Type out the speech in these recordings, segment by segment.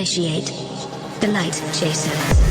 Initiate the Light Chasers.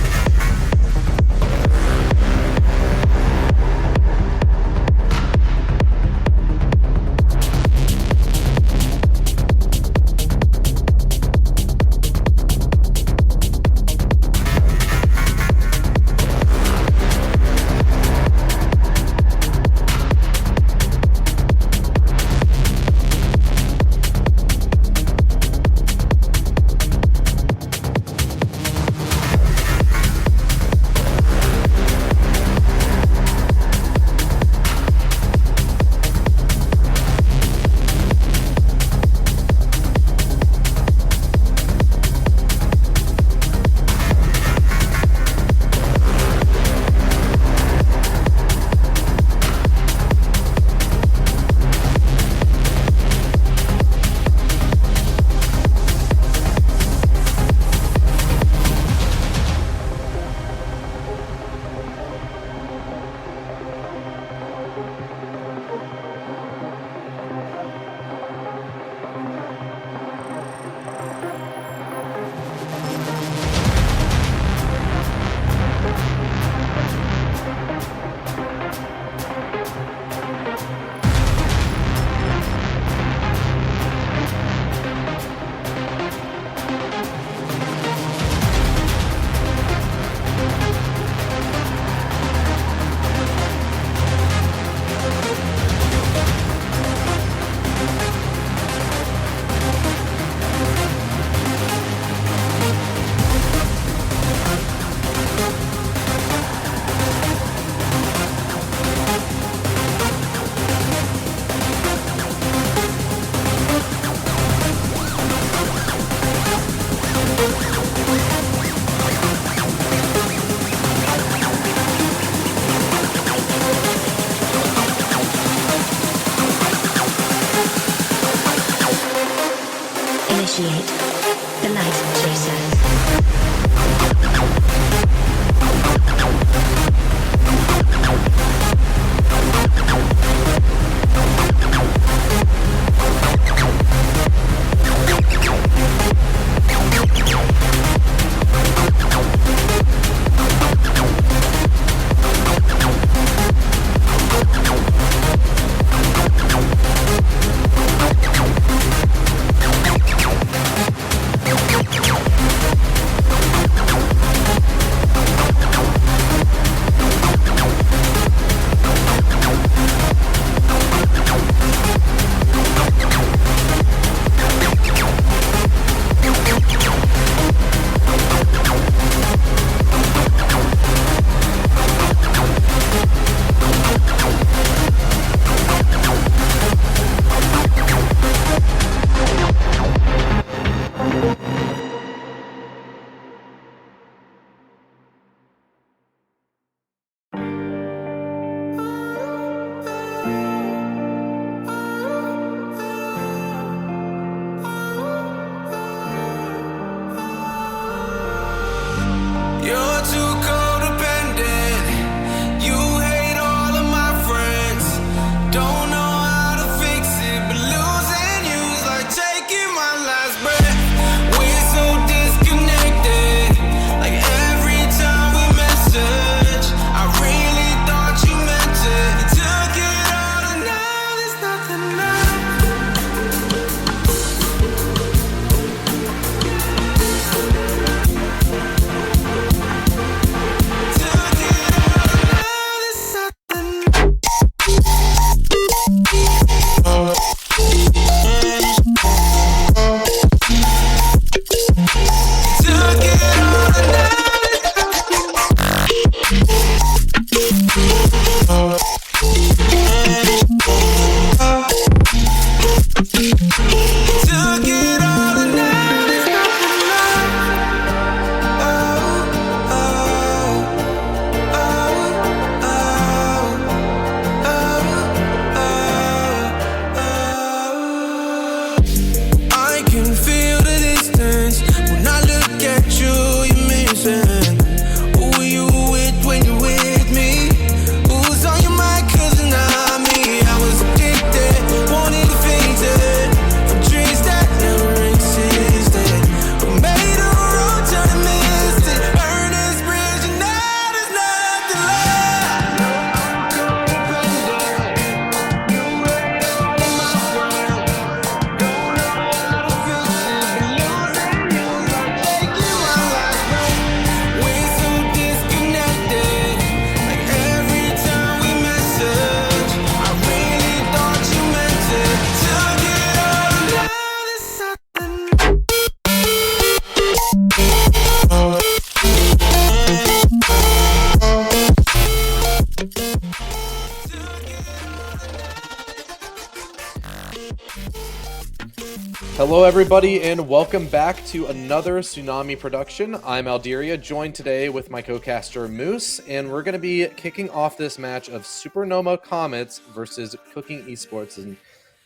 Hello, everybody, and welcome back to another Tsunami production. I'm Alderia, joined today with my co-caster Moose, and we're going to be kicking off this match of Supernova Comets versus Kooking Esports. And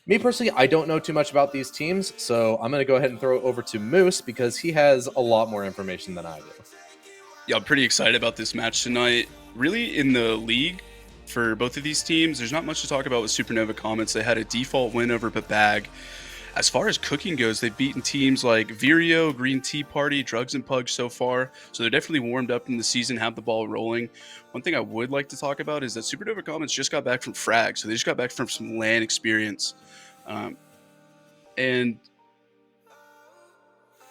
me personally, I don't know too much about these teams, so I'm going to go ahead and throw it over to Moose because he has a lot more information than I do. Yeah, I'm pretty excited about this match tonight. Really, in the league for both of these teams, there's not much to talk about with Supernova Comets. They had a default win over Babag. As far as Kooking goes, they've beaten teams like Vireo, Green Tea Party, Drugs and Pugs so far. So they're definitely warmed up in the season, have the ball rolling. One thing I would like to talk about is that Supernova Comets just got back from Frag. So they just got back from some LAN experience. And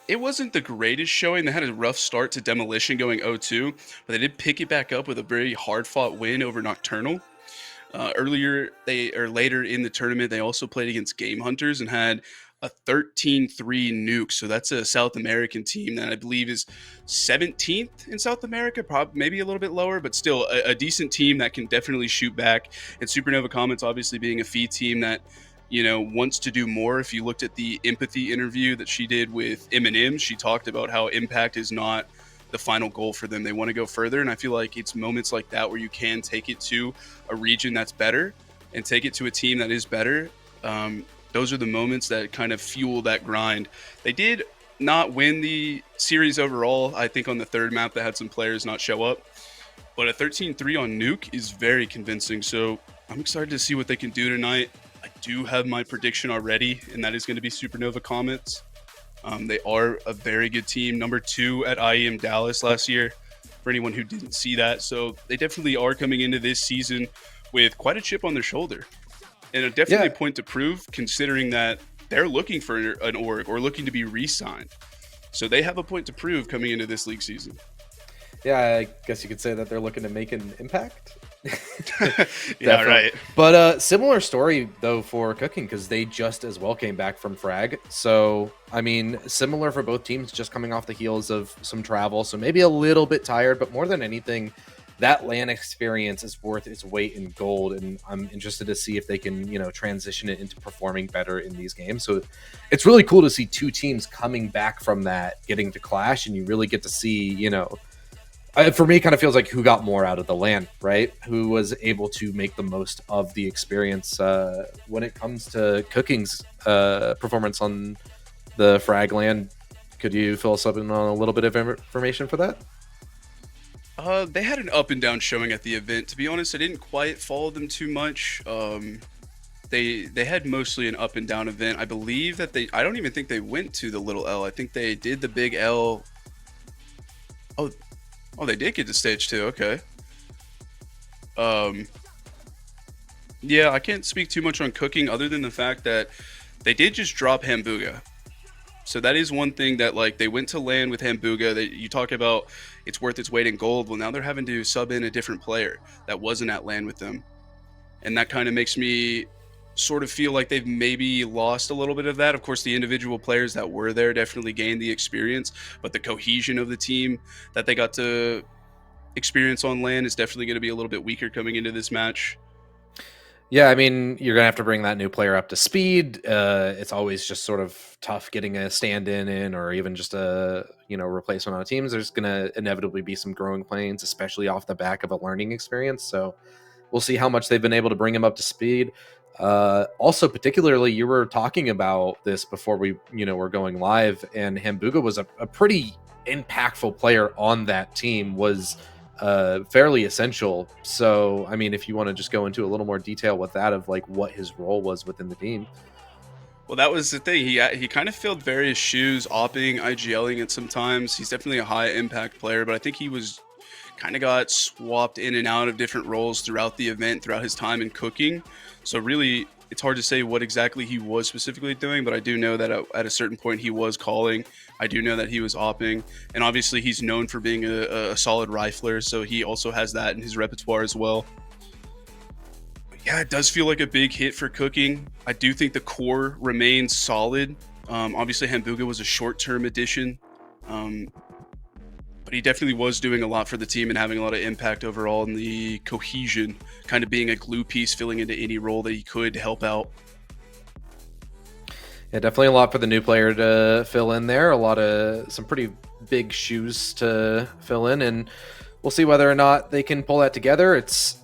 it wasn't the greatest showing. They had a rough start to Demolition going 0-2, but they did pick it back up with a very hard-fought win over Nocturnal. Later in the tournament, they also played against Game Hunters and had a 13-3 nuke. So that's a South American team that I believe is 17th in South America, probably maybe a little bit lower, but still a decent team that can definitely shoot back. And Supernova Comets obviously being a fee team that wants to do more. If you looked at the empathy interview that she did with Eminem, she talked about how impact is not the final goal for them. They want to go further, and I feel like it's moments like that where you can take it to a region that's better and take it to a team that is better. Those are the moments that kind of fuel that grind. They did not win the series overall. I think on the third map they had some players not show up, but a 13-3 on Nuke is very convincing. So I'm excited to see what they can do tonight. I do have my prediction already, and that is going to be Supernova Comets. They are a very good team, number 2 at IEM Dallas last year, for anyone who didn't see that. So they definitely are coming into this season with quite a chip on their shoulder. And definitely a point to prove, considering that they're looking for an org or looking to be re-signed. So they have a point to prove coming into this league season. Yeah, I guess you could say that they're looking to make an impact. Yeah, right. But similar story, though, for Kooking, because they just as well came back from Frag. So, I mean, similar for both teams, just coming off the heels of some travel. So maybe a little bit tired, but more than anything, that LAN experience is worth its weight in gold. And I'm interested to see if they can, transition it into performing better in these games. So it's really cool to see two teams coming back from that, getting to clash, and you really get to see, for me, it kind of feels like who got more out of the LAN, right? Who was able to make the most of the experience when it comes to Kooking's performance on the Frag LAN. Could you fill us up in on a little bit of information for that? They had an up and down showing at the event. To be honest, I didn't quite follow them too much. They had mostly an up and down event. I believe that I don't even think they went to the little L. I think they did the big L. Oh, they did get to stage 2. Okay. Yeah, I can't speak too much on Kooking other than the fact that they did just drop Hambuga. So that is one thing that, like, they went to LAN with Hambuga. That you talk about it's worth its weight in gold. Well, now they're having to sub in a different player that wasn't at LAN with them. And that kind of makes me sort of feel like they've maybe lost a little bit of that. Of course, the individual players that were there definitely gained the experience, but the cohesion of the team that they got to experience on LAN is definitely going to be a little bit weaker coming into this match. Yeah, I mean, you're going to have to bring that new player up to speed. It's always just sort of tough getting a stand-in in or even just a, replacement on teams. There's going to inevitably be some growing pains, especially off the back of a learning experience. So we'll see how much they've been able to bring him up to speed. Also, particularly, you were talking about this before we, were going live, and Hambuga was a pretty impactful player on that team, was fairly essential. So, I mean, if you want to just go into a little more detail with that of like what his role was within the team. Well, that was the thing. He kind of filled various shoes, opping, IGLing at sometimes. He's definitely a high impact player, but I think he was kind of got swapped in and out of different roles throughout the event, throughout his time in Kooking. So really, it's hard to say what exactly he was specifically doing, but I do know that at a certain point he was calling. I do know that he was opping, and obviously he's known for being a solid rifler, so he also has that in his repertoire as well. But yeah, it does feel like a big hit for Kooking. I do think the core remains solid. Obviously, Hambuga was a short-term addition, but he definitely was doing a lot for the team and having a lot of impact overall in the cohesion, kind of being a glue piece, filling into any role that he could to help out. Yeah, definitely a lot for the new player to fill in there. Some pretty big shoes to fill in, and we'll see whether or not they can pull that together. It's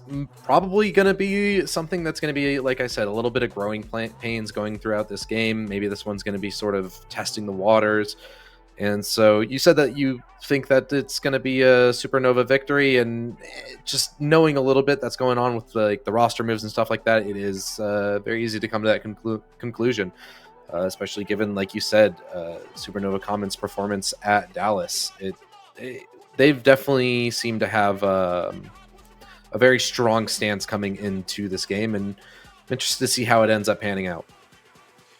probably going to be something that's going to be, like I said, a little bit of growing pains going throughout this game. Maybe this one's going to be sort of testing the waters. And so you said that you think that it's going to be a Supernova victory, and just knowing a little bit that's going on with the roster moves and stuff like that, it is very easy to come to that conclusion. Especially given, like you said, Supernova Comets' performance at Dallas. They've definitely seemed to have a very strong stance coming into this game, and I'm interested to see how it ends up panning out.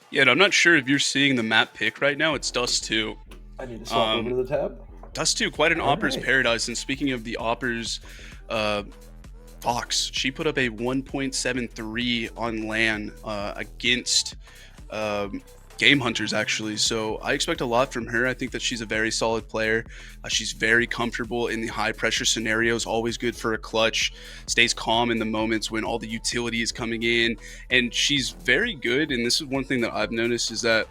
Yeah, and I'm not sure if you're seeing the map pick right now. It's Dust 2. I need to swap over to the tab. Dust 2, quite an All Opper's right. paradise. And speaking of the Opper's, Fox, she put up a 1.73 on LAN against Game Hunters, actually. So I expect a lot from her. I think that she's a very solid player. She's very comfortable in the high pressure scenarios, always good for a clutch, stays calm in the moments when all the utility is coming in. And she's very good. And this is one thing that I've noticed, is that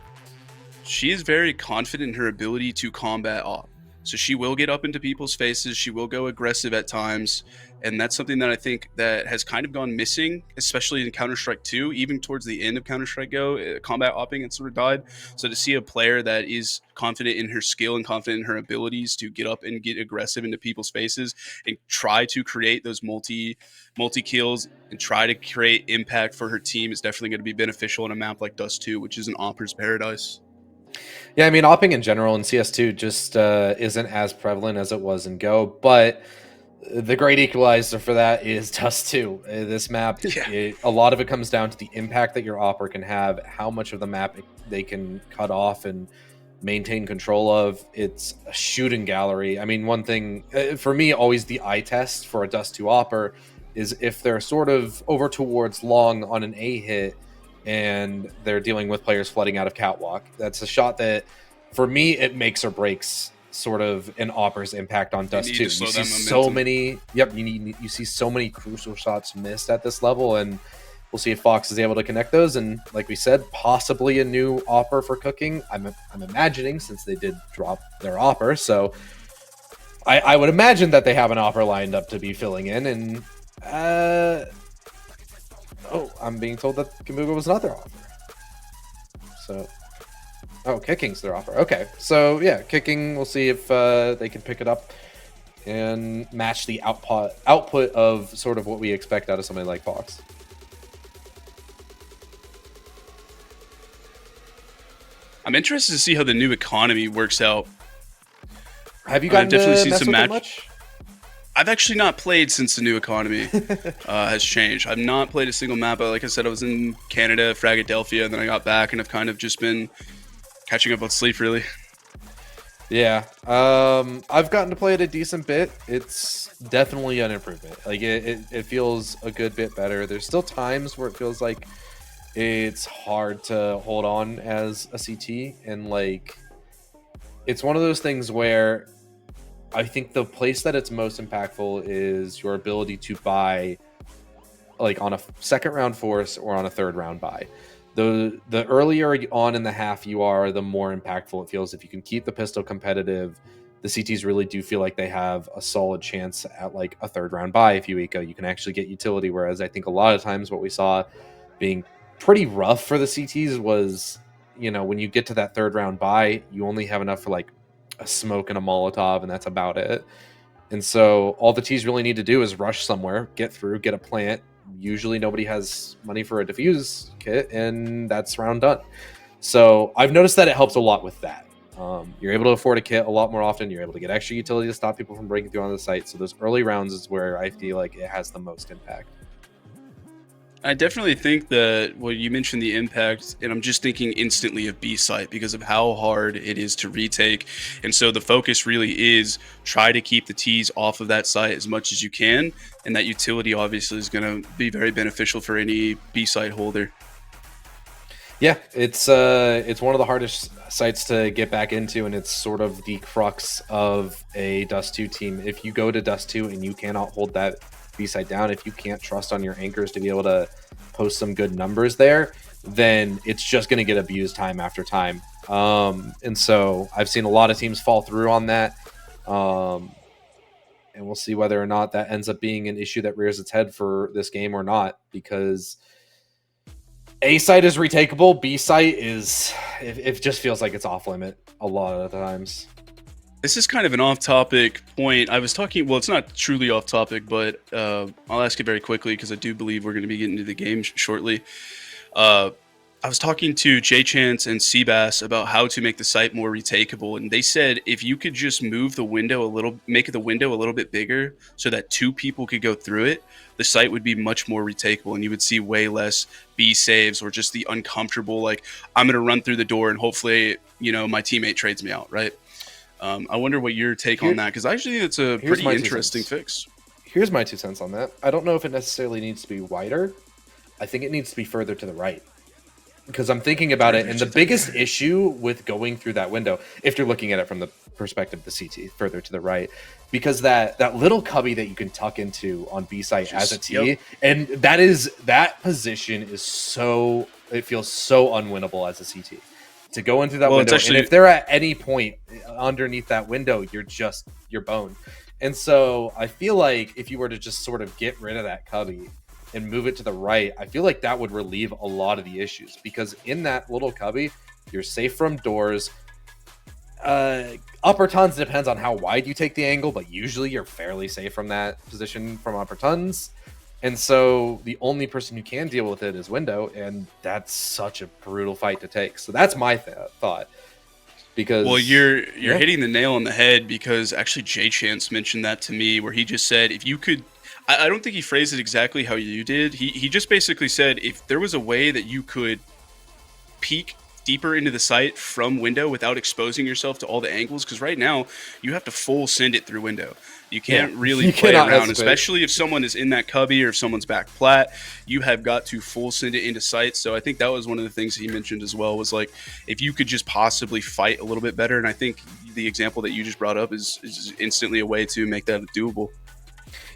she is very confident in her ability to combat off. So she will get up into people's faces. She will go aggressive at times. And that's something that I think that has kind of gone missing, especially in Counter-Strike 2. Even towards the end of Counter-Strike Go, combat opping had sort of died. So to see a player that is confident in her skill and confident in her abilities to get up and get aggressive into people's faces and try to create those multi kills and try to create impact for her team is definitely going to be beneficial in a map like Dust 2, which is an Opper's paradise. Yeah, I mean, opping in general in CS2 just isn't as prevalent as it was in Go, but the great equalizer for that is Dust 2. This map, Yeah. a lot of it comes down to the impact that your opper can have, how much of the map they can cut off and maintain control of. It's a shooting gallery. I mean, one thing, for me, always the eye test for a Dust 2 opper is if they're sort of over towards long on an A hit, and they're dealing with players flooding out of catwalk. That's a shot that, for me, it makes or breaks sort of an Opper's impact on Dust 2. You see so many, you see so many crucial shots missed at this level, and we'll see if Fox is able to connect those. And like we said, possibly a new Opper for Kooking. I'm imagining, since they did drop their Opper, so I would imagine that they have an Opper lined up to be filling in, and oh, I'm being told that Kamuga was not their offer. So, Kooking's their offer. Okay, so yeah, Kooking, we'll see if they can pick it up and match the output of sort of what we expect out of somebody like Fox. I'm interested to see how the new economy works out. Have you gotten definitely seen some match? Much? I've actually not played since the new economy has changed. I've not played a single map. Like I said, I was in Canada, Fragadelphia, and then I got back, and I've kind of just been catching up on sleep, really. Yeah, I've gotten to play it a decent bit. It's definitely an improvement. Like it feels a good bit better. There's still times where it feels like it's hard to hold on as a CT, and like it's one of those things where I think the place that it's most impactful is your ability to buy, like on a second round force or on a third round buy. The earlier on in the half you are, the more impactful it feels. If you can keep the pistol competitive, the CTs really do feel like they have a solid chance at like a third round buy. If you eco, you can actually get utility. Whereas I think a lot of times what we saw being pretty rough for the CTs was, you know, when you get to that third round buy, you only have enough for like a smoke and a Molotov, and that's about it. And so all the T's really need to do is rush somewhere, get through, get a plant. Usually nobody has money for a defuse kit, and that's round done. So I've noticed that it helps a lot with that. You're able to afford a kit a lot more often. You're able to get extra utility to stop people from breaking through on the site. So those early rounds is where I feel like it has the most impact. I definitely think that, well, you mentioned the impact, and I'm just thinking instantly of B site because of how hard it is to retake. And so the focus really is try to keep the T's off of that site as much as you can. And that utility obviously is going to be very beneficial for any B site holder. Yeah, it's one of the hardest sites to get back into, and it's sort of the crux of a Dust 2 team. If you go to Dust 2 and you cannot hold that B site down, if you can't trust on your anchors to be able to post some good numbers there, then it's just going to get abused time after time. And so I've seen a lot of teams fall through on that. And we'll see whether or not that ends up being an issue that rears its head for this game or not, because A site is retakeable, B site is, it just feels like it's off limit a lot of the times. This is kind of an off-topic point. I was talking, well, it's not truly off-topic, but I'll ask it very quickly because I do believe we're going to be getting into the game shortly. I was talking to J-Chance and Seabass about how to make the site more retakeable, and they said if you could just move the window a little, make the window a little bit bigger so that 2 people could go through it, the site would be much more retakeable, and you would see way less B saves or just the uncomfortable, like, I'm going to run through the door and hopefully, you know, my teammate trades me out, right? I wonder what your take on that, because actually it's a pretty interesting fix. Here's my 2 cents on that. I don't know if it necessarily needs to be wider. I think it needs to be further to the right. Because I'm thinking about it, and the biggest issue with going through that window, if you're looking at it from the perspective of the CT, further to the right, because that little cubby that you can tuck into on B site as a T, and that position is so, it feels so unwinnable as a CT. To go into that window, and if they're at any point underneath that window, you're boned. And so I feel like if you were to just sort of get rid of that cubby and move it to the right, I feel like that would relieve a lot of the issues, because in that little cubby, you're safe from doors. Upper tons depends on how wide you take the angle, but usually you're fairly safe from that position from upper tons. And so the only person who can deal with it is window, and that's such a brutal fight to take. So that's my thought. Because, well, you're hitting the nail on the head, because actually J-Chance mentioned that to me, where he just said if you could, I don't think he phrased it exactly how you did. He just basically said if there was a way that you could peek deeper into the site from window without exposing yourself to all the angles, because right now you have to full send it through window. You can't really play around, especially if someone is in that cubby or if someone's back plat. You have got to full send it into sight. So I think that was one of the things he mentioned as well, was like if you could just possibly fight a little bit better. And I think the example that you just brought up is instantly a way to make that doable.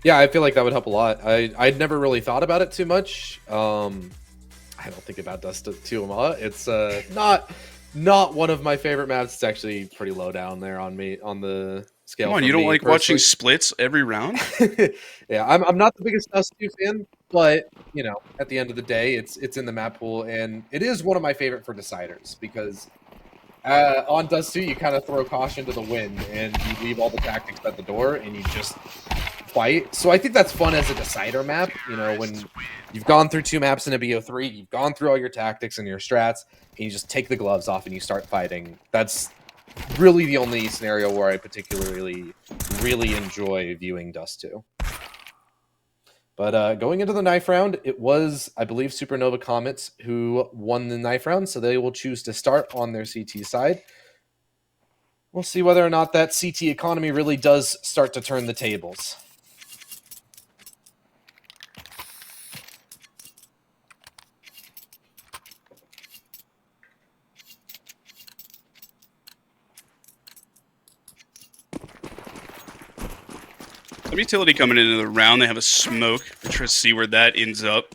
Yeah, I feel like that would help a lot. I'd never really thought about it too much. I don't think about Dust too much. It's not one of my favorite maps. It's actually pretty low down there on the scale. Come on, you don't like watching splits every round? Yeah, I'm not the biggest Dust 2 fan, but you know, at the end of the day, it's in the map pool, and it is one of my favorite for deciders, because on Dust 2 you kind of throw caution to the wind and you leave all the tactics at the door and you just fight. So I think that's fun as a decider map. You know, when you've gone through 2 maps in a BO3, you've gone through all your tactics and your strats, and you just take the gloves off and you start fighting. That's really the only scenario where I particularly really enjoy viewing Dust 2. But going into the knife round, it was, I believe, Supernova Comets who won the knife round, so they will choose to start on their CT side. We'll see whether or not that CT economy really does start to turn the tables. Some utility coming into the round. They have a smoke. We're trying to see where that ends up.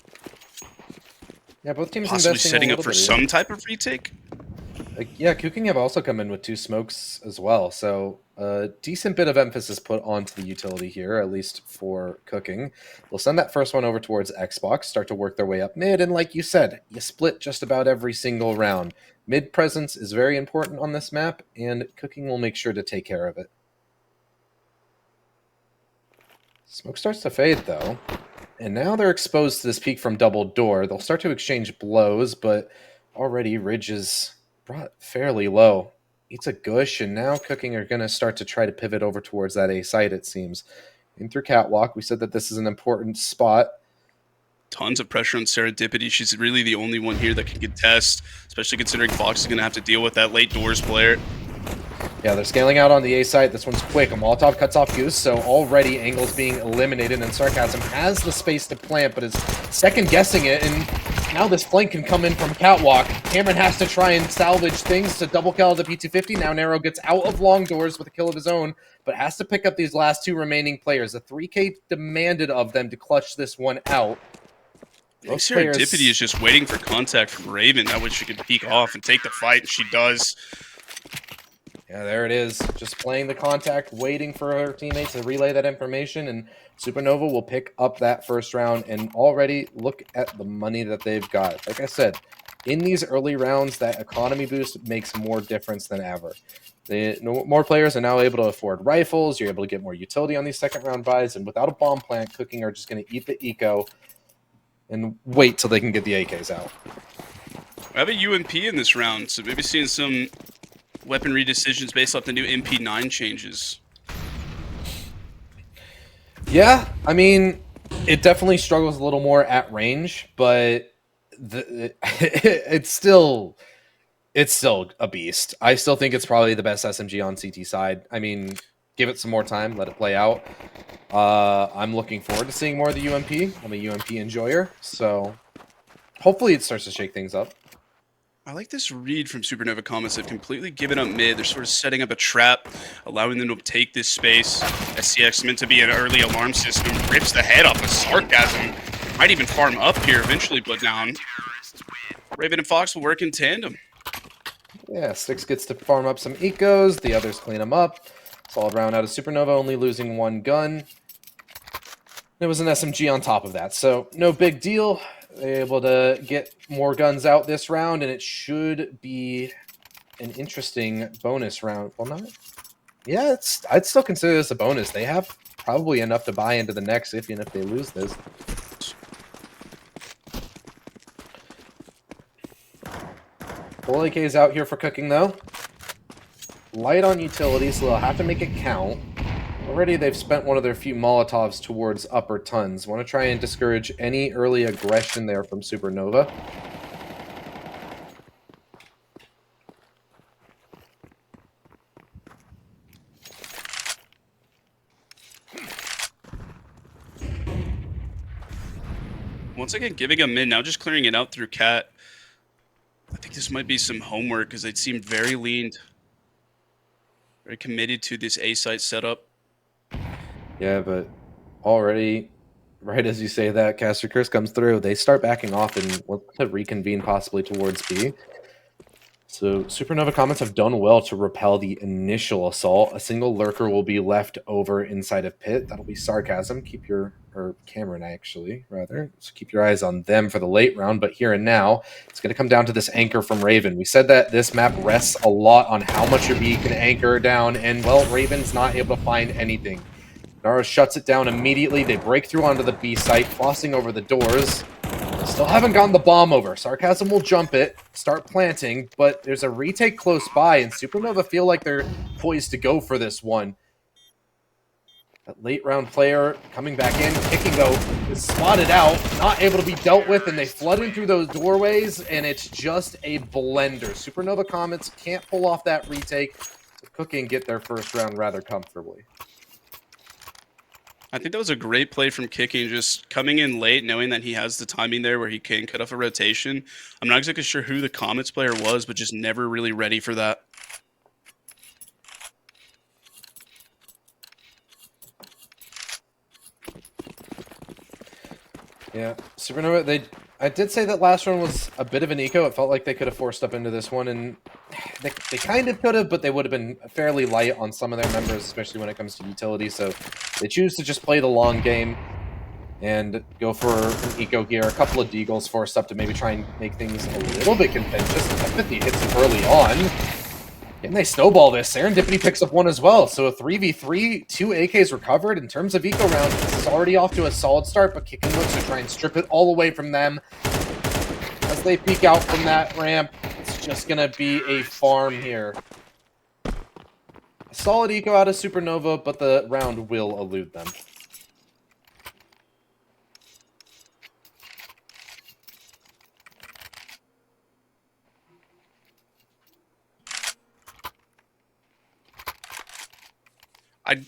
Yeah, both teams possibly setting up for some type of retake. Yeah, Kooking have also come in with 2 smokes as well, so a decent bit of emphasis put onto the utility here, at least for Kooking. They'll send that first one over towards Xbox, start to work their way up mid, and like you said, you split just about every single round. Mid presence is very important on this map, and Kooking will make sure to take care of it. Smoke starts to fade, though, and now they're exposed to this peek from double door. They'll start to exchange blows, but already Ridge is brought fairly low. Eats a gush, and now Kooking are going to start to try to pivot over towards that A site, it seems. In through Catwalk, we said that this is an important spot. Tons of pressure on Serendipity. She's really the only one here that can contest, especially considering Fox is going to have to deal with that late doors player. Yeah, they're scaling out on the A site. This one's quick. A Molotov cuts off Goose, so already Angle's being eliminated, and Sarcasm has the space to plant, but is second-guessing it, and now this flank can come in from Catwalk. Cameron has to try and salvage things to double kill the P250. Now Narrow gets out of long doors with a kill of his own, but has to pick up these last 2 remaining players. A 3K demanded of them to clutch this one out. I think Serendipity is just waiting for contact from Raven. That way she can peek off and take the fight, and she does. Yeah, there it is. Just playing the contact, waiting for her teammate to relay that information, and Supernova will pick up that first round. And already look at the money that they've got. Like I said, in these early rounds, that economy boost makes more difference than ever. More players are now able to afford rifles. You're able to get more utility on these second round buys, and without a bomb plant, Kooking are just going to eat the eco and wait till they can get the AKs out. I have a UMP in this round, so maybe seeing some weaponry decisions based off the new MP9 changes. Yeah, I mean, it definitely struggles a little more at range, but it's still a beast. I still think it's probably the best SMG on CT side. I mean, give it some more time, let it play out. I'm looking forward to seeing more of the UMP. I'm a UMP enjoyer, so hopefully it starts to shake things up. I like this read from Supernova Comets. They've completely given up mid. They're sort of setting up a trap, allowing them to take this space. SCX meant to be an early alarm system. Rips the head off with Sarcasm. Might even farm up here, eventually put down. Raven and Fox will work in tandem. Yeah, Styx gets to farm up some ecos. The others clean them up. Solid round out of Supernova, only losing one gun. There was an SMG on top of that, so no big deal. They're able to get more guns out this round, and it should be an interesting bonus round. Well, not... Yeah, I'd still consider this a bonus. They have probably enough to buy into the next, even if they lose this. Full AKs out here for Kooking, though. Light on utility, so they'll have to make it count. Already they've spent one of their few Molotovs towards upper tons. Want to try and discourage any early aggression there from Supernova. Once again, giving them mid, now just clearing it out through Cat. I think this might be some homework because they seemed very leaned, very committed to this A site setup. Yeah, but already, right as you say that, Caster Curse comes through. They start backing off and want to reconvene possibly towards B. So Supernova Comets have done well to repel the initial assault. A single lurker will be left over inside of Pit. That'll be Sarcasm. Keep your, or Cameron actually, rather. So keep your eyes on them for the late round. But here and now, it's going to come down to this anchor from Raven. We said that this map rests a lot on how much your B can anchor down. And, well, Raven's not able to find anything. Nara shuts it down immediately. They break through onto the B site, crossing over the doors. Still haven't gotten the bomb over. Sarcasm will jump it, start planting, but there's a retake close by, and Supernova feel like they're poised to go for this one. That late round player coming back in, kicking though, is spotted out, not able to be dealt with, and they flood in through those doorways, and it's just a blender. Supernova Comets can't pull off that retake. Kooking get their first round rather comfortably. I think that was a great play from Kooking, just coming in late, knowing that he has the timing there where he can cut off a rotation. I'm not exactly sure who the Comets player was, but just never really ready for that. Yeah, Supernova, I did say that last one was a bit of an eco. It felt like they could have forced up into this one, and they kind of could have, but they would have been fairly light on some of their members, especially when it comes to utility. So they choose to just play the long game and go for an eco here. A couple of deagles forced up to maybe try and make things a little bit contentious. Empathy hits it early on. And they snowball this. Serendipity picks up one as well. So a 3v3, 2 AKs recovered. In terms of eco round, it's already off to a solid start, but Kooking looks to try and strip it all away from them. As they peek out from that ramp, it's just going to be a farm here. A solid eco out of Supernova, but the round will elude them.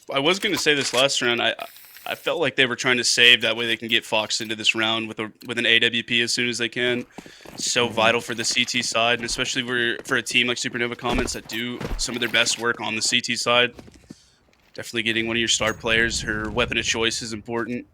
I was going to say this last round. I felt like they were trying to save that way they can get Fox into this round with an AWP as soon as they can. So vital for the CT side, and especially for a team like Supernova Comets that do some of their best work on the CT side. Definitely getting one of your star players, her weapon of choice is important.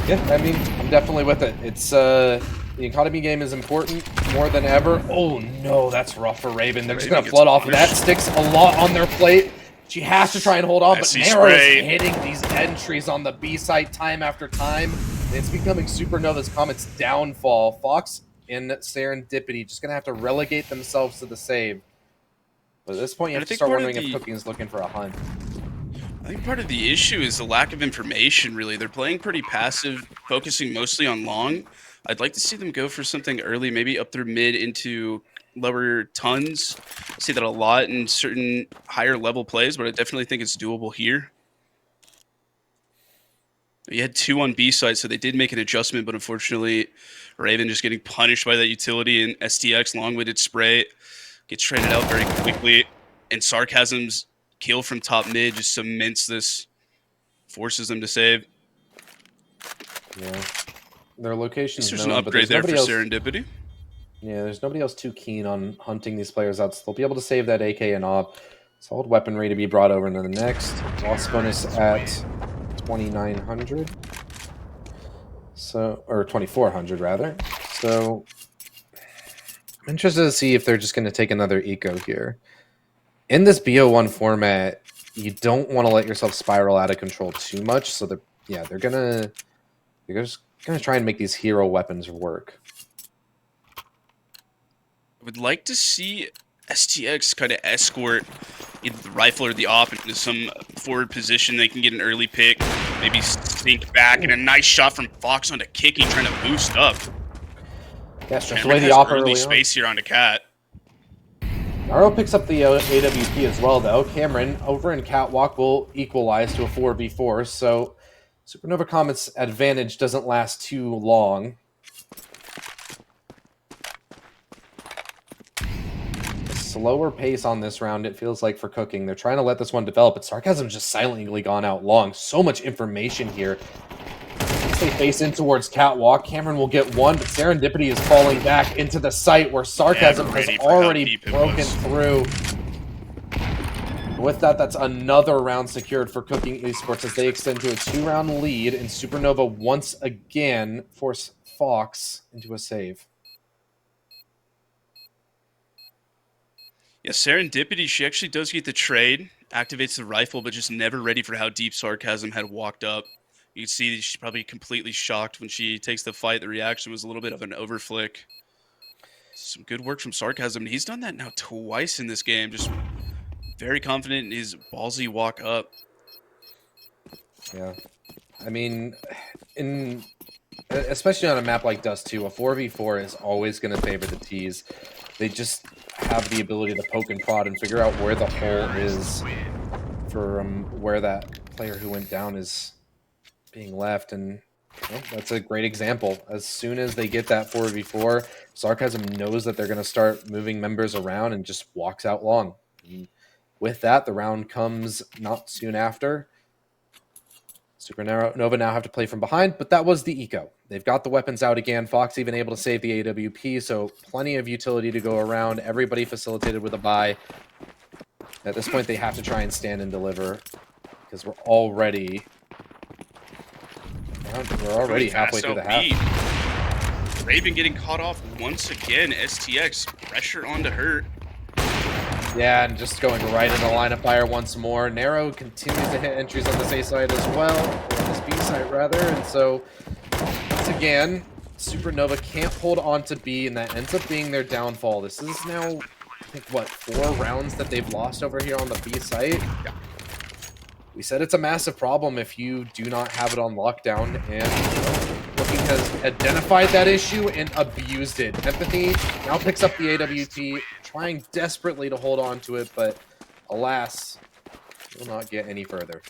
Yeah, I mean, I'm definitely with it. It's the economy game is important more than ever. Oh no, that's rough for Raven. They're just Raven gonna gets flood off of that. punished. Sticks a lot on their plate. She has to try and hold on, but Messy Nero's spray. hitting these entries on the B site time after time. And it's becoming Supernova's Comets' downfall. Fox and Serendipity just gonna have to relegate themselves to the save. But at this point, you And have to start wondering if Cooking is looking for a hunt. I think part of the issue is the lack of information, really. They're playing pretty passive, focusing mostly on long. I'd like to see them go for something early, maybe up through mid into lower tons. I see that a lot in certain higher level plays, but I definitely think it's doable here. You had 2 on B side, so they did make an adjustment, but unfortunately, Raven just getting punished by that utility, and STX long-winded spray gets traded out very quickly, and Sarcasm's kill from top mid just cements this, forces them to save. Yeah, their location's There's an known, but upgrade there's there for nobody else. Serendipity. Yeah, there's nobody else too keen on hunting these players out, so they'll be able to save that AK and AWP. Solid weaponry to be brought over into the next. Loss bonus at 2,900. So, or 2,400 rather. So, I'm interested to see if they're just going to take another eco here. In this BO1 format, you don't want to let yourself spiral out of control too much. So they're just gonna try and make these hero weapons work. I would like to see STX kind of escort either the rifle or the op into some forward position. They can get an early pick, maybe sneak back, and a nice shot from Fox onto Kooking, trying to boost up. Yeah, stretch Cameron away the has op early early on. space here onto Cat. Naro picks up the AWP as well, though. Cameron over in Catwalk will equalize to a 4v4, so Supernova Comets' advantage doesn't last too long. A slower pace on this round, it feels like, for Cooking. They're trying to let this one develop, but Sarcasm's just silently gone out long. So much information here. As they face in towards Catwalk, Cameron will get one, but Serendipity is falling back into the site where Sarcasm has already broken through. With that, that's another round secured for Cooking Esports as they extend to a 2-round lead, and Supernova once again force Fox into a save. Yeah, Serendipity, she actually does get the trade, activates the rifle, but just never ready for how deep Sarcasm had walked up. You can see she's probably completely shocked when she takes the fight. The reaction was a little bit of an overflick. Some good work from Sarcasm. He's done that now twice in this game. Just very confident in his ballsy walk up. Yeah. I mean, especially on a map like Dust 2, a 4v4 is always going to favor the Ts. They just have the ability to poke and prod and figure out where the hole is for where that player who went down is being left, and well, that's a great example. As soon as they get that 4v4, Sarcasm knows that they're going to start moving members around and just walks out long. And with that, the round comes not soon after. Supernova now have to play from behind, but that was the eco. They've got the weapons out again. Fox even able to save the AWP, so plenty of utility to go around. Everybody facilitated with a buy. At this point, they have to try and stand and deliver because we're already halfway through the half. Raven getting caught off once again. STX pressure onto her. Yeah, and just going right into line of fire once more. Nero continues to hit entries on this A side as well, or on this B side rather, and so once again, Supernova can't hold on to B, and that ends up being their downfall. This is now, I think, what, 4 rounds that they've lost over here on the B site? Yeah. We said it's a massive problem if you do not have it on lockdown, and Cooking has identified that issue and abused it. Empathy now picks up the AWP, trying desperately to hold on to it, but alas, will not get any further.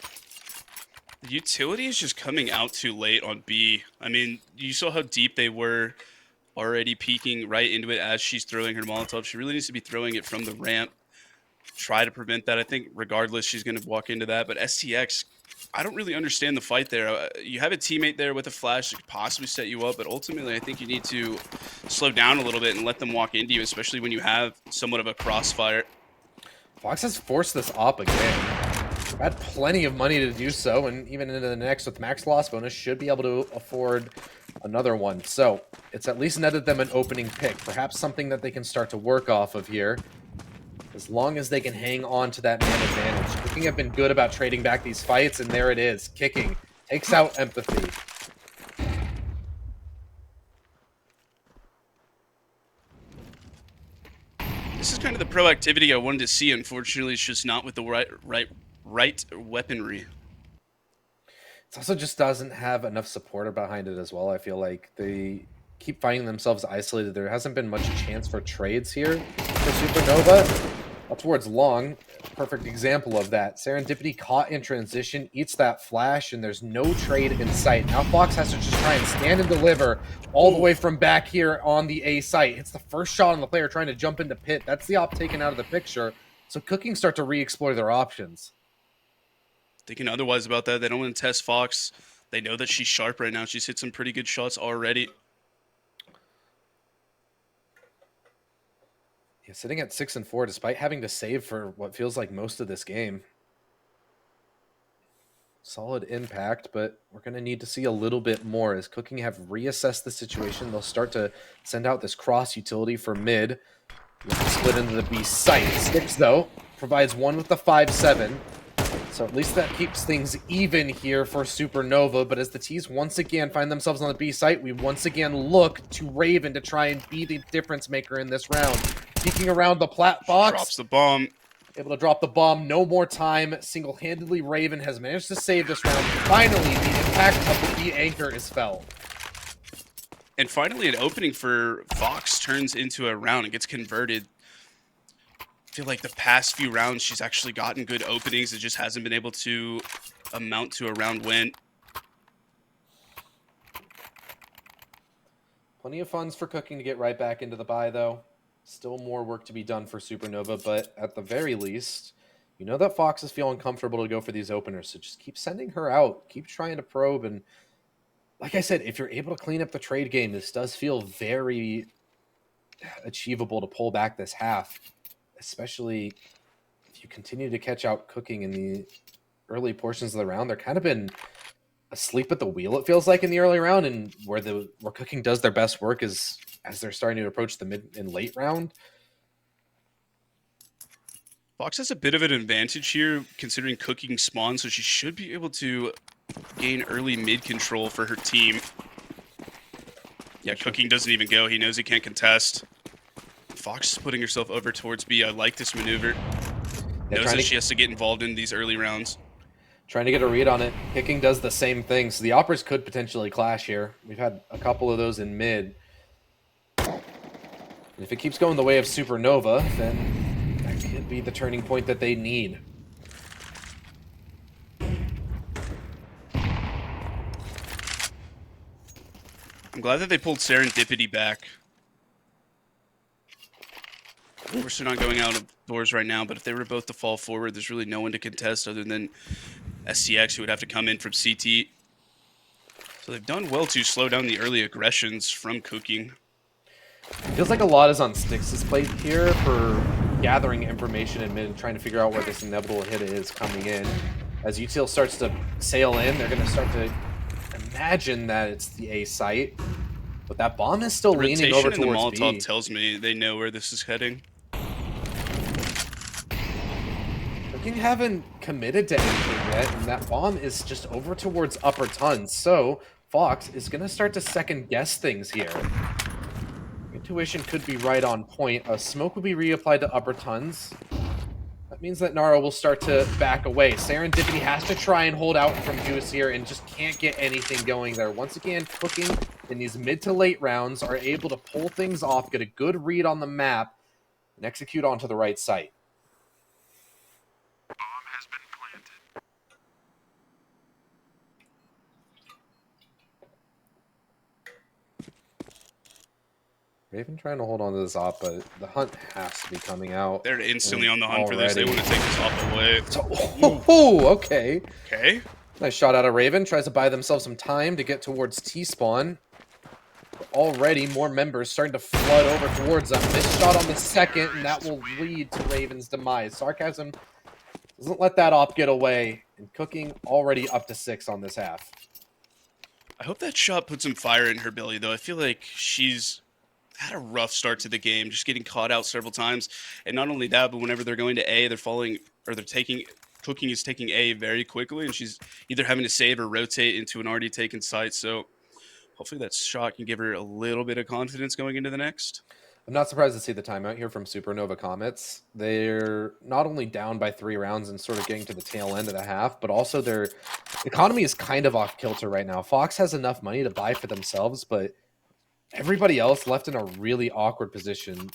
The utility is just coming out too late on B. I mean, you saw how deep they were, already peeking right into it as she's throwing her Molotov. She really needs to be throwing it from the ramp. Try to prevent that. I think regardless, she's going to walk into that. But STX, I don't really understand the fight there. You have a teammate there with a flash that could possibly set you up, but ultimately I think you need to slow down a little bit and let them walk into you, especially when you have somewhat of a crossfire. Fox has forced this op again. Had plenty of money to do so, and even into the next with max loss bonus, should be able to afford another one. So it's at least netted them an opening pick, perhaps something that they can start to work off of here. As long as they can hang on to that man advantage. Kooking have been good about trading back these fights, and there it is. Kicking takes out Empathy. This is kind of the proactivity I wanted to see. Unfortunately, it's just not with the right weaponry. It also just doesn't have enough support behind it as well. I feel like they keep finding themselves isolated. There hasn't been much chance for trades here for Supernova. Up towards long, perfect example of that. Serendipity caught in transition, eats that flash, and there's no trade in sight. Now Fox has to just try and stand and deliver all the way from back here on the A site. It's the first shot on the player trying to jump into pit. That's the op taken out of the picture. So Kooking start to re-explore their options. Thinking otherwise about that. They don't want to test Fox. They know that she's sharp right now. She's hit some pretty good shots already. Yeah, sitting at 6-4 despite having to save for what feels like most of this game. Solid impact, but we're going to need to see a little bit more. As Kooking have reassessed the situation, they'll start to send out this cross utility for mid. Split into the B site. Sticks, though, provides one with the 5-7. So at least that keeps things even here for Supernova. But as the T's once again find themselves on the B site, we once again look to Raven to try and be the difference maker in this round. Peeking around the plat box. Drops the bomb. Able to drop the bomb. No more time. Single-handedly, Raven has managed to save this round. Finally, the impact of the B anchor is felt. And finally, an opening for Fox turns into a round and gets converted. I feel like the past few rounds, she's actually gotten good openings. It just hasn't been able to amount to a round win. Plenty of funds for Kooking to get right back into the buy, though. Still more work to be done for Supernova, but at the very least, you know that Fox is feeling comfortable to go for these openers, so just keep sending her out. Keep trying to probe, and like I said, if you're able to clean up the trade game, this does feel very achievable to pull back this half, especially if you continue to catch out Kooking in the early portions of the round. They're kind of been asleep at the wheel, it feels like, in the early round, and where Kooking does their best work is as they're starting to approach the mid and late round. Fox has a bit of an advantage here considering Kooking spawn, so she should be able to gain early mid control for her team. Yeah, Kooking doesn't even go. He knows he can't contest. Fox is putting herself over towards B. I like this maneuver. Knows that she has to get involved in these early rounds. Trying to get a read on it. Kooking does the same thing, so the operas could potentially clash here. We've had a couple of those in mid. And if it keeps going the way of Supernova, then that could be the turning point that they need. I'm glad that they pulled Serendipity back. We're still not going out of doors right now, but if they were both to fall forward, there's really no one to contest other than SCX, who would have to come in from CT. So they've done well to slow down the early aggressions from Kooking. Feels like a lot is on Styx' plate here for gathering information and mid, trying to figure out where this inevitable hit is coming in. As Util starts to sail in, they're going to start to imagine that it's the A site. But that bomb is still leaning over towards B. The Molotov tells me they know where this is heading. Kooking haven't committed to anything yet, and that bomb is just over towards upper tons. So Fox is going to start to second guess things here. Intuition could be right on point. A smoke will be reapplied to upper tons. That means that Nara will start to back away. Serendipity has to try and hold out from Juice here and just can't get anything going there. Once again, Kooking in these mid to late rounds are able to pull things off, get a good read on the map, and execute onto the right site. Raven trying to hold on to this op, but the hunt has to be coming out. They're instantly on the hunt for this. They want to take this op away. So, okay. Okay. Nice shot out of Raven. Tries to buy themselves some time to get towards T-spawn. Already, more members starting to flood over towards them. Missed shot on the second, and that will lead to Raven's demise. Sarcasm Doesn't let that op get away. And Cooking already up to 6 on this half. I hope that shot put some fire in her belly, though. I feel like she's had a rough start to the game, just getting caught out several times. And not only that, but whenever they're going to A, they're falling, or they're taking, Cooking is taking A very quickly, and she's either having to save or rotate into an already taken site. So hopefully that shot can give her a little bit of confidence going into the next. I'm not surprised to see the timeout here from Supernova Comets. They're not only down by 3 rounds and sort of getting to the tail end of the half, but also their economy is kind of off kilter right now. Fox has enough money to buy for themselves, but everybody else left in a really awkward position.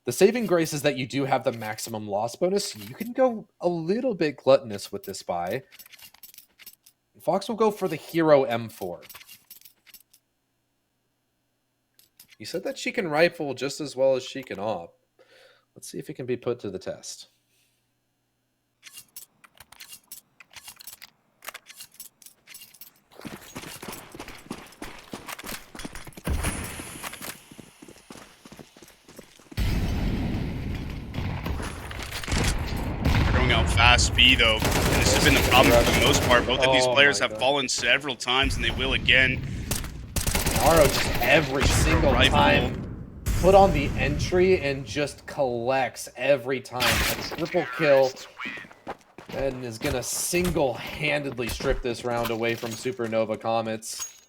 The saving grace is that you do have the maximum loss bonus. You can go a little bit gluttonous with this buy. Fox will go for the Hero M4. He said that she can rifle just as well as she can op. Let's see if it can be put to the test. They're going out fast B, though. And this has been the problem for the most part. Both of these players have fallen several times, and they will again. Naro just every single time put on the entry and just collects every time. A triple kill and is going to single-handedly strip this round away from Supernova Comets.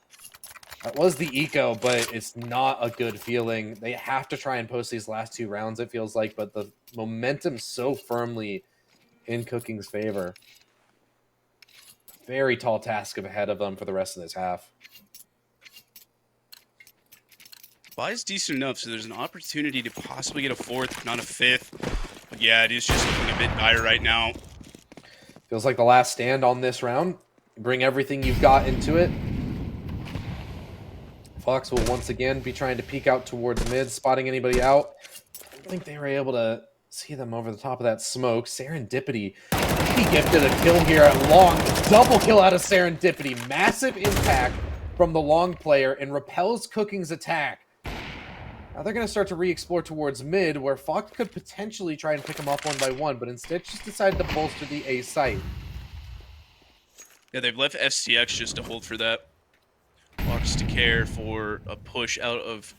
That was the eco, but it's not a good feeling. They have to try and post these last 2 rounds, it feels like, but the momentum's so firmly in Cooking's favor. Very tall task ahead of them for the rest of this half. Buy's decent enough, so there's an opportunity to possibly get a 4th, if not a 5th. But yeah, it is just looking a bit dire right now. Feels like the last stand on this round. Bring everything you've got into it. Fox will once again be trying to peek out towards mid, spotting anybody out. I don't think they were able to see them over the top of that smoke. Serendipity. He gifted a kill here at long. Double kill out of Serendipity. Massive impact from the long player and repels Cooking's attack. Now they're going to start to re-explore towards mid, where Fox could potentially try and pick them off one by one, but instead just decided to bolster the A site. Yeah, they've left FCX just to hold for that. Fox to care for a push out of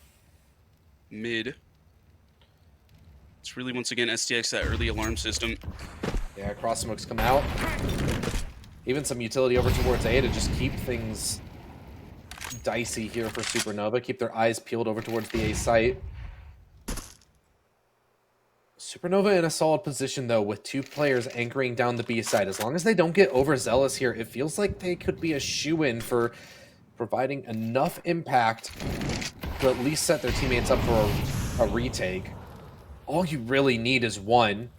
mid. It's really, once again, STX, that early alarm system. Yeah, cross smokes come out. Even some utility over towards A to just keep things dicey here for Supernova. Keep their eyes peeled over towards the A site. Supernova in a solid position, though, with 2 players anchoring down the B side. As long as they don't get overzealous here, it feels like they could be a shoo-in for providing enough impact to at least set their teammates up for a retake. All you really need is 1.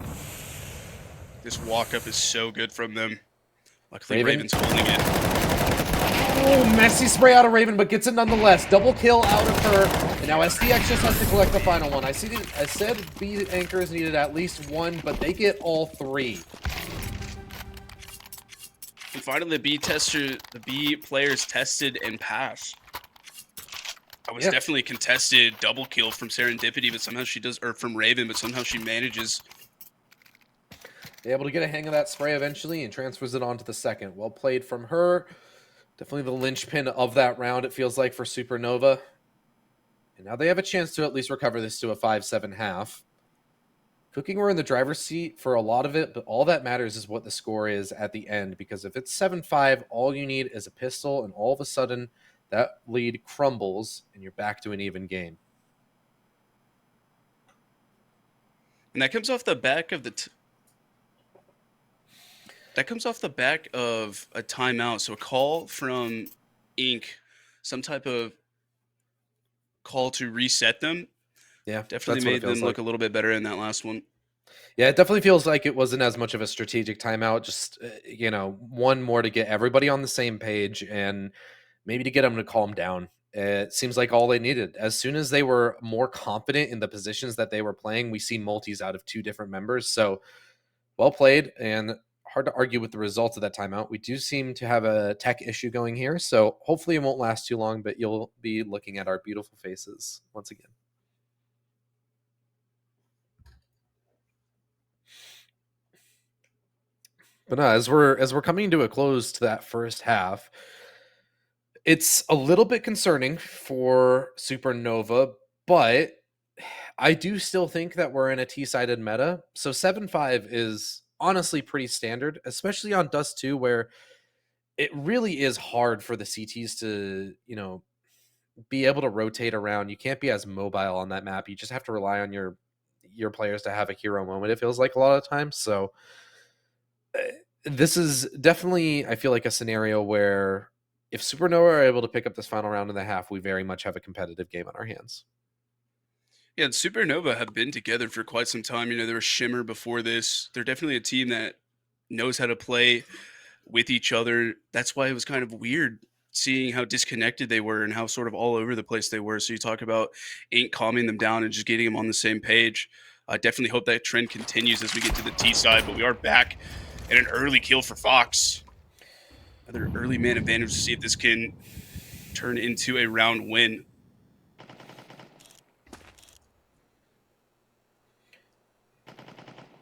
This walk-up is so good from them. Luckily, Raven. Raven's holding it. Oh, messy spray out of Raven, but gets it nonetheless. Double kill out of her. And now SDX just has to collect the final one. I said B anchors needed at least 1, but they get all 3. And finally, the B players tested and passed. That was definitely a contested double kill from Serendipity, but somehow she does, or from Raven, but somehow she manages. Able to get a hang of that spray eventually and transfers it on to the second. Well played from her. Definitely the linchpin of that round, it feels like, for Supernova. And now they have a chance to at least recover this to a 5-7 half. Cooking were in the driver's seat for a lot of it, but all that matters is what the score is at the end, because if it's 7-5, all you need is a pistol, and all of a sudden that lead crumbles and you're back to an even game. And that comes off the back of a timeout. So a call from ENG, some type of call to reset them. Yeah, definitely made them look a little bit better in that last one. Yeah, it definitely feels like it wasn't as much of a strategic timeout. Just, one more to get everybody on the same page and maybe to get them to calm down. It seems like all they needed. As soon as they were more confident in the positions that they were playing, we see multis out of 2 different members. So well played, and hard to argue with the results of that timeout. We do seem to have a tech issue going here, so hopefully it won't last too long, but you'll be looking at our beautiful faces once again. But no, as we're coming to a close to that first half, it's a little bit concerning for Supernova, but I do still think that we're in a T-sided meta. So 7-5 is honestly pretty standard, especially on Dust 2, where it really is hard for the CTs to, be able to rotate around. You can't be as mobile on that map. You just have to rely on your players to have a hero moment, it feels like a lot of times. So this is definitely, I feel like, a scenario where if Supernova are able to pick up this final round and a half, we very much have a competitive game on our hands. Yeah, and Supernova have been together for quite some time. There was Shimmer before this. They're definitely a team that knows how to play with each other. That's why it was kind of weird seeing how disconnected they were and how sort of all over the place they were. So you talk about Ain't calming them down and just getting them on the same page. I definitely hope that trend continues as we get to the T side, but we are back at an early kill for Fox. Another early man advantage to see if this can turn into a round win.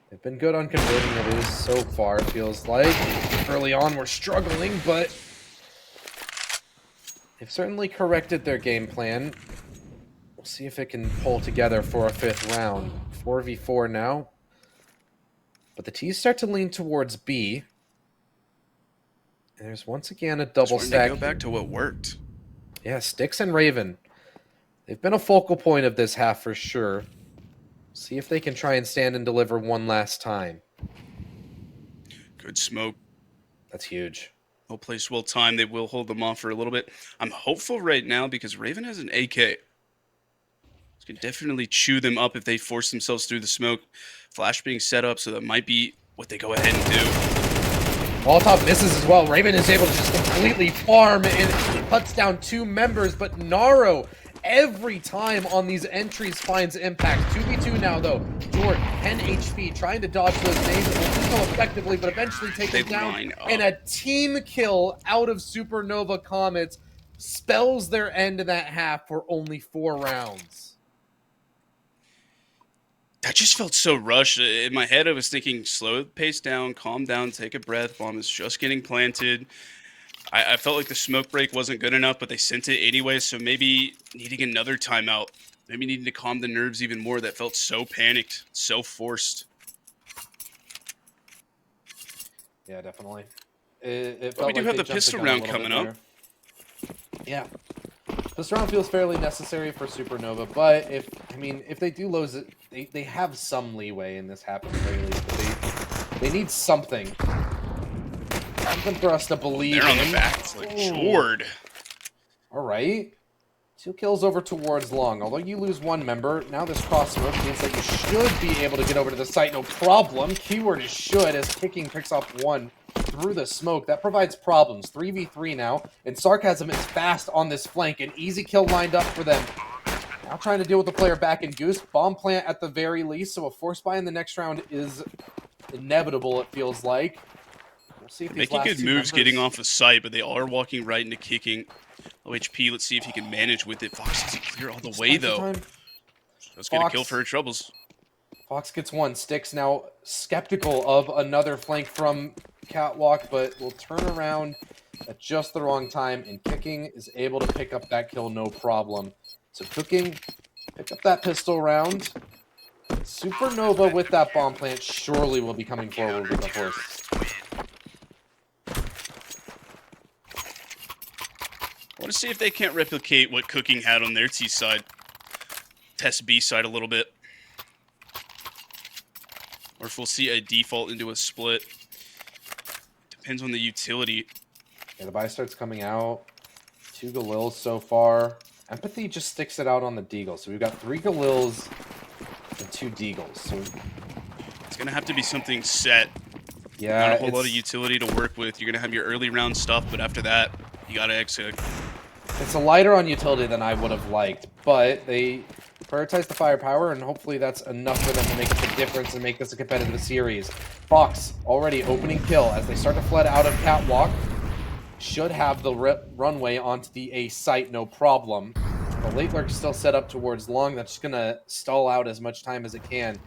They've been good on converting it is so far, it feels like. Early on, we're struggling, but they've certainly corrected their game plan. We'll see if it can pull together for a fifth round. 4v4 now. But the T's start to lean towards B. And there's once again a double stack. Go back to what worked. Yeah, Styx and Raven. They've been a focal point of this half for sure. See if they can try and stand and deliver one last time. Good smoke. That's huge. No place well timed. They will hold them off for a little bit. I'm hopeful right now because Raven has an AK. This can definitely chew them up if they force themselves through the smoke. Flash being set up, so that might be what they go ahead and do. Molotov misses as well. Raven is able to just completely farm and cuts down 2 members, but Naro every time on these entries finds impact. 2v2 now, though. Jort, 10 HP, trying to dodge those nades. It will do so effectively, but eventually taken down. And a team kill out of Supernova Comets spells their end in that half for only 4 rounds. That just felt so rushed. In my head, I was thinking, slow the pace down, calm down, take a breath. Bomb is just getting planted. I felt like the smoke break wasn't good enough, but they sent it anyway, so maybe needing another timeout. Maybe needing to calm the nerves even more. That felt so panicked, so forced. Yeah, definitely. But we do have the pistol round coming up. Yeah. This round feels fairly necessary for Supernova, but if they do lose it, they have some leeway in this half at the very least, but they need something. Something for us to believe. They're on the back. It's like Jord. All right. 2 kills over towards Long. Although you lose 1 member, now this cross smoke means that you should be able to get over to the site, no problem. Keyword is should, as Kooking picks off 1 through the smoke. That provides problems. 3v3 now, and Sarcasm is fast on this flank. An easy kill lined up for them. Now trying to deal with the player back in Goose. Bomb plant at the very least, so a force buy in the next round is inevitable, it feels like. We'll see if these making good moves getting off the site, but they are walking right into Kooking. OHP, let's see if he can manage with it. Fox doesn't clear all the way, though. Let's get a kill for her troubles. Fox gets 1. Styx now skeptical of another flank from Catwalk, but will turn around at just the wrong time, and Kooking is able to pick up that kill no problem. So Kooking, pick up that pistol round. Supernova with that bomb plant surely will be coming forward with the horse. I want to see if they can't replicate what Kooking had on their T side. Test B side a little bit. Or if we'll see a default into a split. Depends on the utility. Yeah, the buy starts coming out. 2 Galils so far. Empathy just sticks it out on the Deagle. So we've got 3 Galils and 2 Deagles. So it's going to have to be something set. Yeah, not a whole lot of utility to work with. You're going to have your early round stuff, but after that, you got to exit. It's a lighter on utility than I would have liked, but they prioritize the firepower, and hopefully that's enough for them to make the difference and make this a competitive series. Fox already opening kill as they start to flood out of Catwalk. Should have the runway onto the A site, no problem. The late lurk still set up towards Long. That's just going to stall out as much time as it can.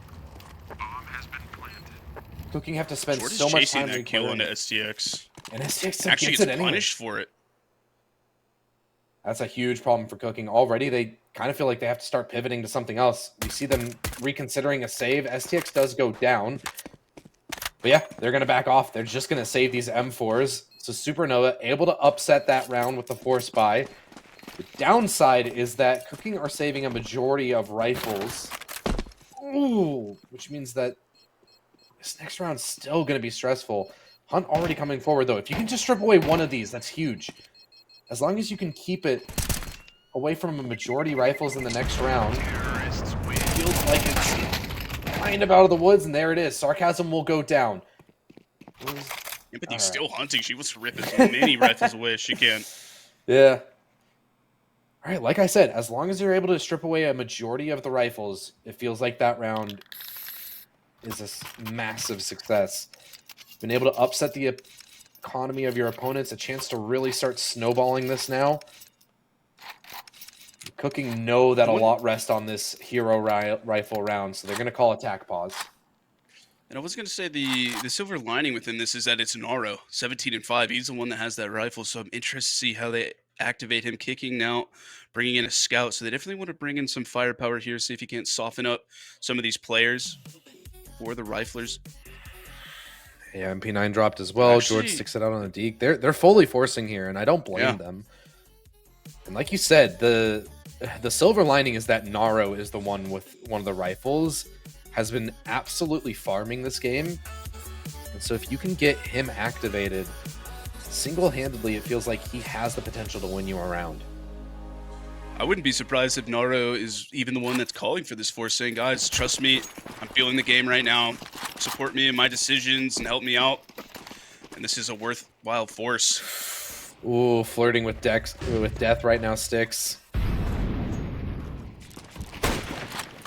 Cooking have to spend Jordan's so much chasing time that kill reclaring onto it. STX. And STX still Actually gets gets it anyway. punished for it. That's a huge problem for Cooking. Already, they kind of feel like they have to start pivoting to something else. We see them reconsidering a save. STX does go down. But yeah, they're going to back off. They're just going to save these M4s. So Supernova able to upset that round with the force buy. The downside is that Cooking are saving a majority of rifles. Ooh, which means that this next round's still going to be stressful. Hunt already coming forward, though. If you can just strip away one of these, that's huge. As long as you can keep it away from a majority rifles in the next round, it feels like it's kind of out of the woods, and there it is. Sarcasm will go down. Empathy's still hunting. She wants to rip as many rifles away as she can. Yeah. All right, like I said, as long as you're able to strip away a majority of the rifles, it feels like that round is a massive success. Been able to upset the economy of your opponents, a chance to really start snowballing this now. Cooking know that a lot rests on this hero rifle round, so they're going to call attack pause. And I was going to say the silver lining within this is that it's Naro, 17-5. He's the one that has that rifle, so I'm interested to see how they activate him. Kicking now, bringing in a scout, so they definitely want to bring in some firepower here, see if he can't soften up some of these players for the riflers. Yeah, MP9 dropped as well. Actually, George sticks it out on the deke. They're fully forcing here, and I don't blame them. And like you said, the silver lining is that Naro is the one with one of the rifles, has been absolutely farming this game. And so if you can get him activated single-handedly, it feels like he has the potential to win you around. I wouldn't be surprised if Naro is even the one that's calling for this force, saying, guys, trust me, I'm feeling the game right now. Support me in my decisions and help me out. And this is a worthwhile force. Ooh, flirting with death right now, Sticks.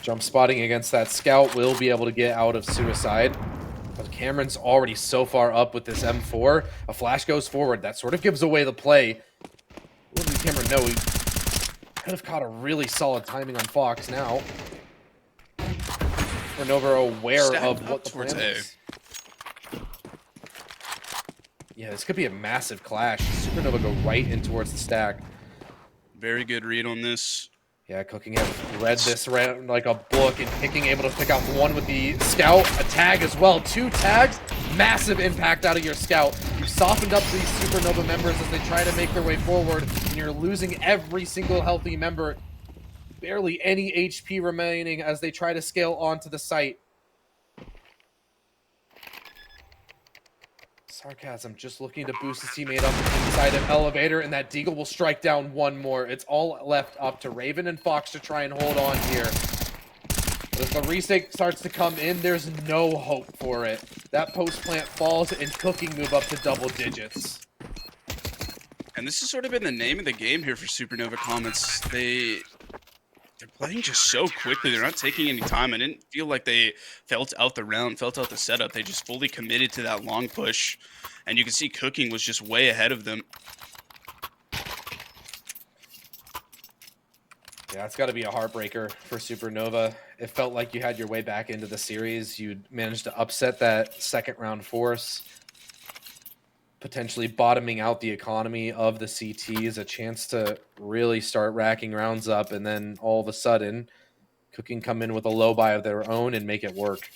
Jump spotting against that scout will be able to get out of suicide. But Cameron's already so far up with this M4. A flash goes forward. That sort of gives away the play. Little did Cameron know he could have caught a really solid timing on Fox now. Supernova aware of what the plan is. Yeah, this could be a massive clash. Supernova go right in towards the stack. Very good read on this. Yeah, Cooking have read this round like a book, and Kicking able to pick out one with the scout, a tag as well. 2 tags, massive impact out of your scout. You softened up these Supernova members as they try to make their way forward, and you're losing every single healthy member. Barely any HP remaining as they try to scale onto the site. Sarcasm just looking to boost his teammate up inside of elevator, and that Deagle will strike down one more. It's all left up to Raven and Fox to try and hold on here. But if the retake starts to come in, there's no hope for it. That post plant falls, and Cooking move up to double digits. And this has sort of been the name of the game here for Supernova Comets. They're playing just so quickly. They're not taking any time. I didn't feel like they felt out the round, felt out the setup. They just fully committed to that long push. And you can see Cooking was just way ahead of them. Yeah, it's got to be a heartbreaker for Supernova. It felt like you had your way back into the series. You managed to upset that second round force, potentially bottoming out the economy of the CTs, a chance to really start racking rounds up, and then all of a sudden, Cooking come in with a low buy of their own and make it work.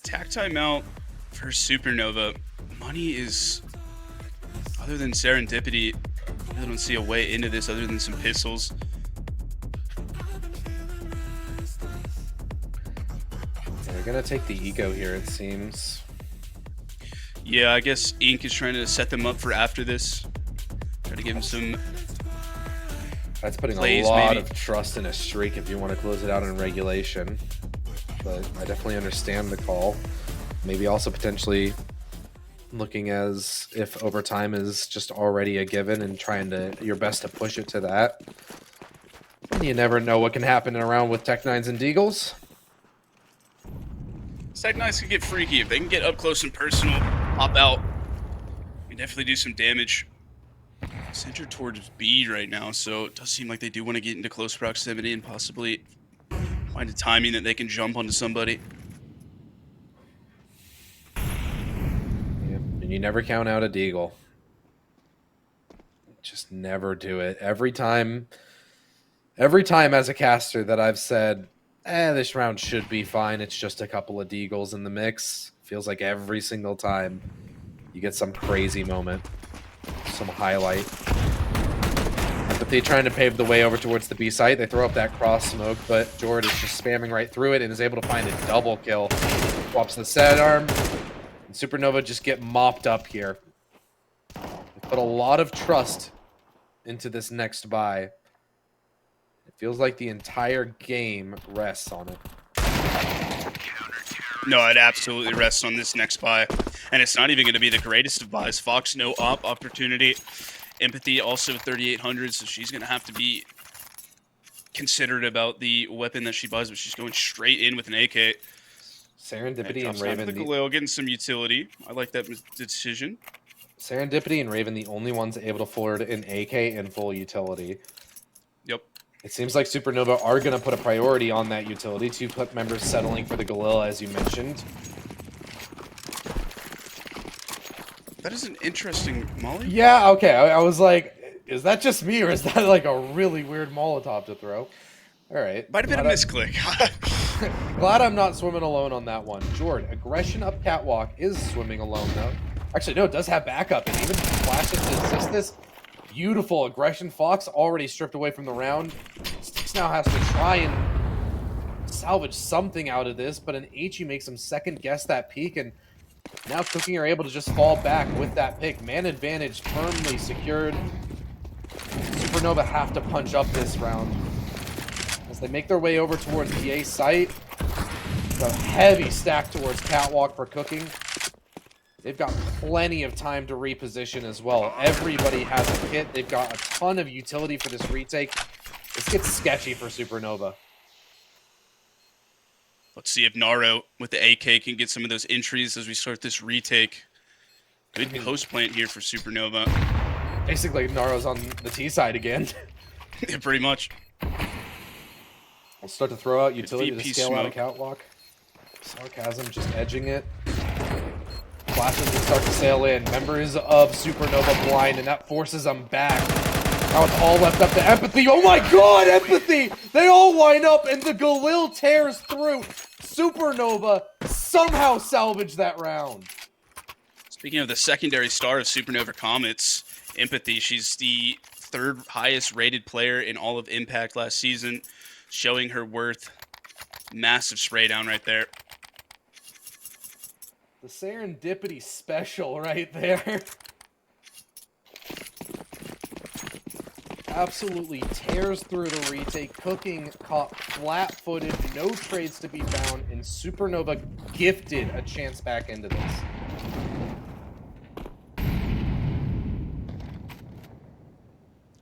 Tack timeout for Supernova. Money is, other than serendipity, I don't see a way into this other than some pistols. They're going to take the ego here, it seems. Yeah, I guess ENG is trying to set them up for after this. Try to give them some That's putting plays, a lot maybe. of trust in a streak if you want to close it out in regulation. But I definitely understand the call. Maybe also potentially looking as if overtime is just already a given and trying to your best to push it to that. You never know what can happen in a round with Tech9s and Deagles. Tech9s can get freaky. If they can get up close and personal, pop out, can definitely do some damage. Centered towards B right now, so it does seem like they do want to get into close proximity and possibly might Find a timing that they can jump onto somebody. Yeah. And you never count out a deagle. Just never do it. Every time as a caster that I've said, this round should be fine, it's just a couple of deagles in the mix. Feels like every single time you get some crazy moment, some highlight. But they trying to pave the way over towards the B site. They throw up that cross smoke, but Jord is just spamming right through it and is able to find a double kill. Swaps the set arm, and Supernova just get mopped up here. They put a lot of trust into this next buy. It feels like the entire game rests on it. No, it absolutely rests on this next buy. And it's not even going to be the greatest of buys. Fox, no op opportunity. Empathy, also 3,800, so she's going to have to be considerate about the weapon that she buys, but she's going straight in with an AK. Serendipity and Raven. The Galil getting some utility. I like that decision. Serendipity and Raven, the only ones able to afford an AK in full utility. Yep. It seems like Supernova are going to put a priority on that utility. 2 clip members settling for the Galil, as you mentioned. That is an interesting molly. Yeah, okay. I was like, is that just me, or is that like a really weird Molotov to throw? All right. Might have been a misclick. Glad I'm not swimming alone on that one. Jord, aggression up catwalk is swimming alone, though. Actually, no, it does have backup, and even flashes to assist this. Beautiful aggression. Fox already stripped away from the round. Styx now has to try and salvage something out of this, but an HE makes him second guess that peak, and now Kooking are able to just fall back with that pick. Man advantage firmly secured. Supernova have to punch up this round. As they make their way over towards the A site, a heavy stack towards catwalk for Kooking. They've got plenty of time to reposition as well. Everybody has a kit. They've got a ton of utility for this retake. This gets sketchy for Supernova. Let's see if Naro with the AK can get some of those entries as we start this retake. Good post plant here for Supernova. Basically, Naro's on the T side again. Yeah, pretty much. We'll start to throw out utility to VP scale out a catwalk. Sarcasm just edging it. Flashes will start to sail in. Members of Supernova blind, and that forces them back. Now it's all left up to Empathy. Oh my god, Empathy! They all line up, and the Galil tears through. Supernova somehow salvaged that round. Speaking of the secondary star of Supernova Comets, Empathy, she's the 3rd highest rated player in all of Impact last season, showing her worth. Massive spray down right there. The Serendipity special right there. Absolutely tears through the retake. Kooking caught flat-footed, no trades to be found, and Supernova gifted a chance back into this.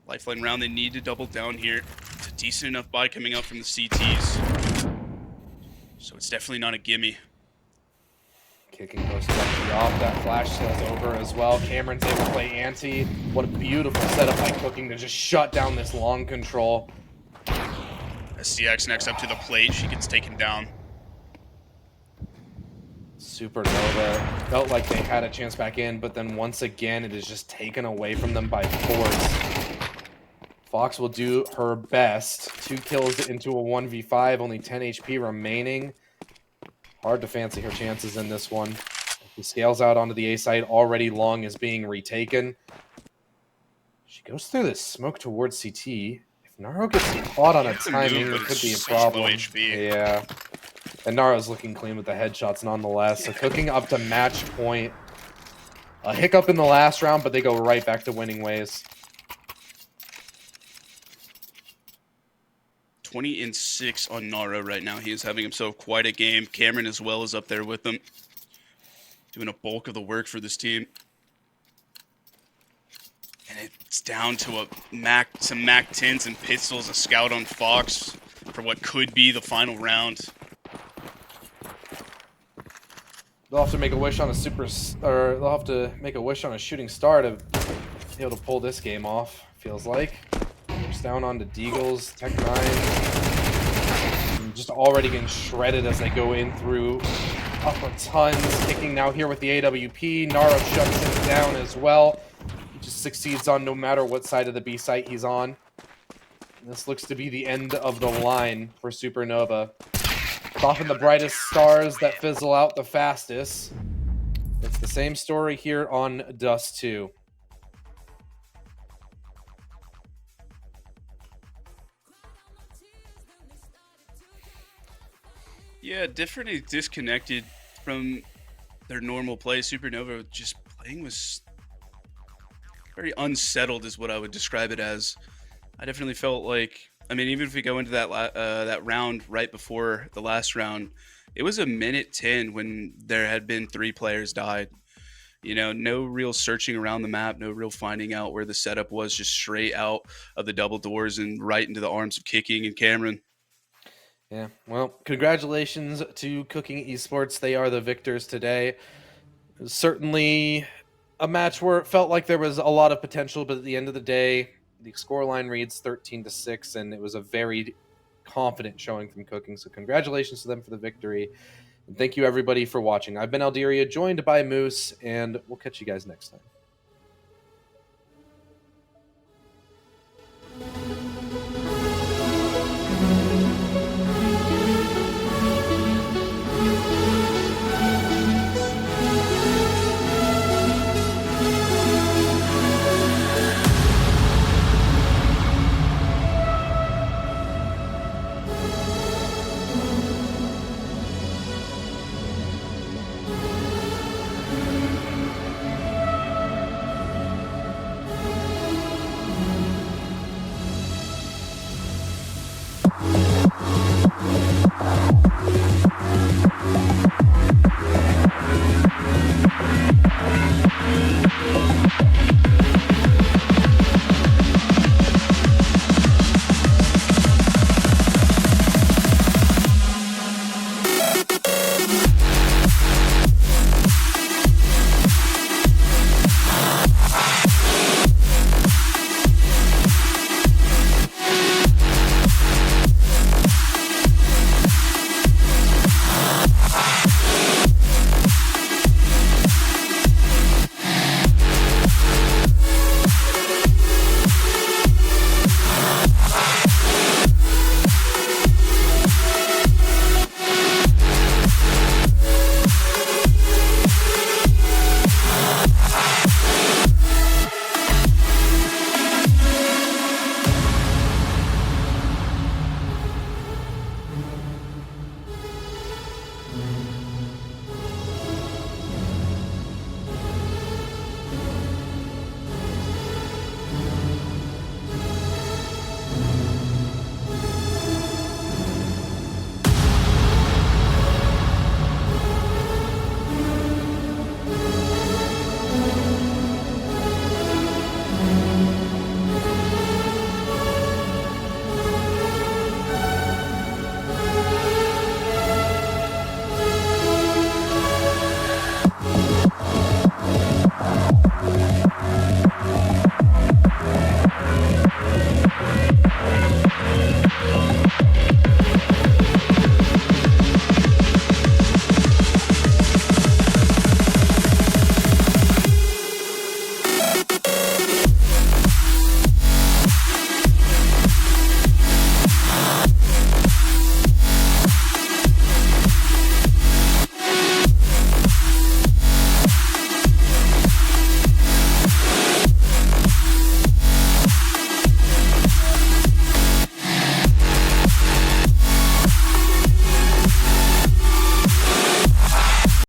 Lifeline round, they need to double down here. It's a decent enough buy coming up from the CTs. So it's definitely not a gimme. Kicking goes directly off. That flash sails over as well. Cameron's able to play anti. What a beautiful setup by Kooking to just shut down this long control. SCX next up to the plate. She gets taken down. Supernova felt like they had a chance back in, but then once again, it is just taken away from them by force. Fox will do her best. 2 kills into a 1v5, only 10 HP remaining. Hard to fancy her chances in this one. He scales out onto the A site. Already long is being retaken. She goes through this smoke towards CT. If Naro gets caught on a timing, it could be a problem. Yeah. And Naro's looking clean with the headshots nonetheless. So Kooking up to match point. A hiccup in the last round, but they go right back to winning ways. 20-6 on Naro right now. He is having himself quite a game. Cameron as well is up there with him, doing a bulk of the work for this team. And it's down to some Mac 10s and pistols, a scout on Fox for what could be the final round. They'll have to make a wish on a they'll have to make a wish on a shooting star to be able to pull this game off, feels like. Down onto Deagles, Tech 9. just already getting shredded as they go in through upper tons. Kicking now here with the AWP. Naro shuts him down as well. He just succeeds on no matter what side of the B site he's on. This looks to be the end of the line for Supernova. It's often the brightest stars that fizzle out the fastest. It's the same story here on Dust 2. Yeah, definitely disconnected from their normal play. Supernova just playing was very unsettled, is what I would describe it as. I definitely felt like, I mean, even if we go into that round right before the last round, it was a minute 10 when there had been 3 players died. You know, no real searching around the map, no real finding out where the setup was, just straight out of the double doors and right into the arms of Kooking and Cameron. Yeah, well, congratulations to Kooking Esports. They are the victors today. It was certainly a match where it felt like there was a lot of potential, but at the end of the day, the scoreline reads 13-6, and it was a very confident showing from Kooking. So congratulations to them for the victory. And thank you, everybody, for watching. I've been Alderia, joined by Moose, and we'll catch you guys next time.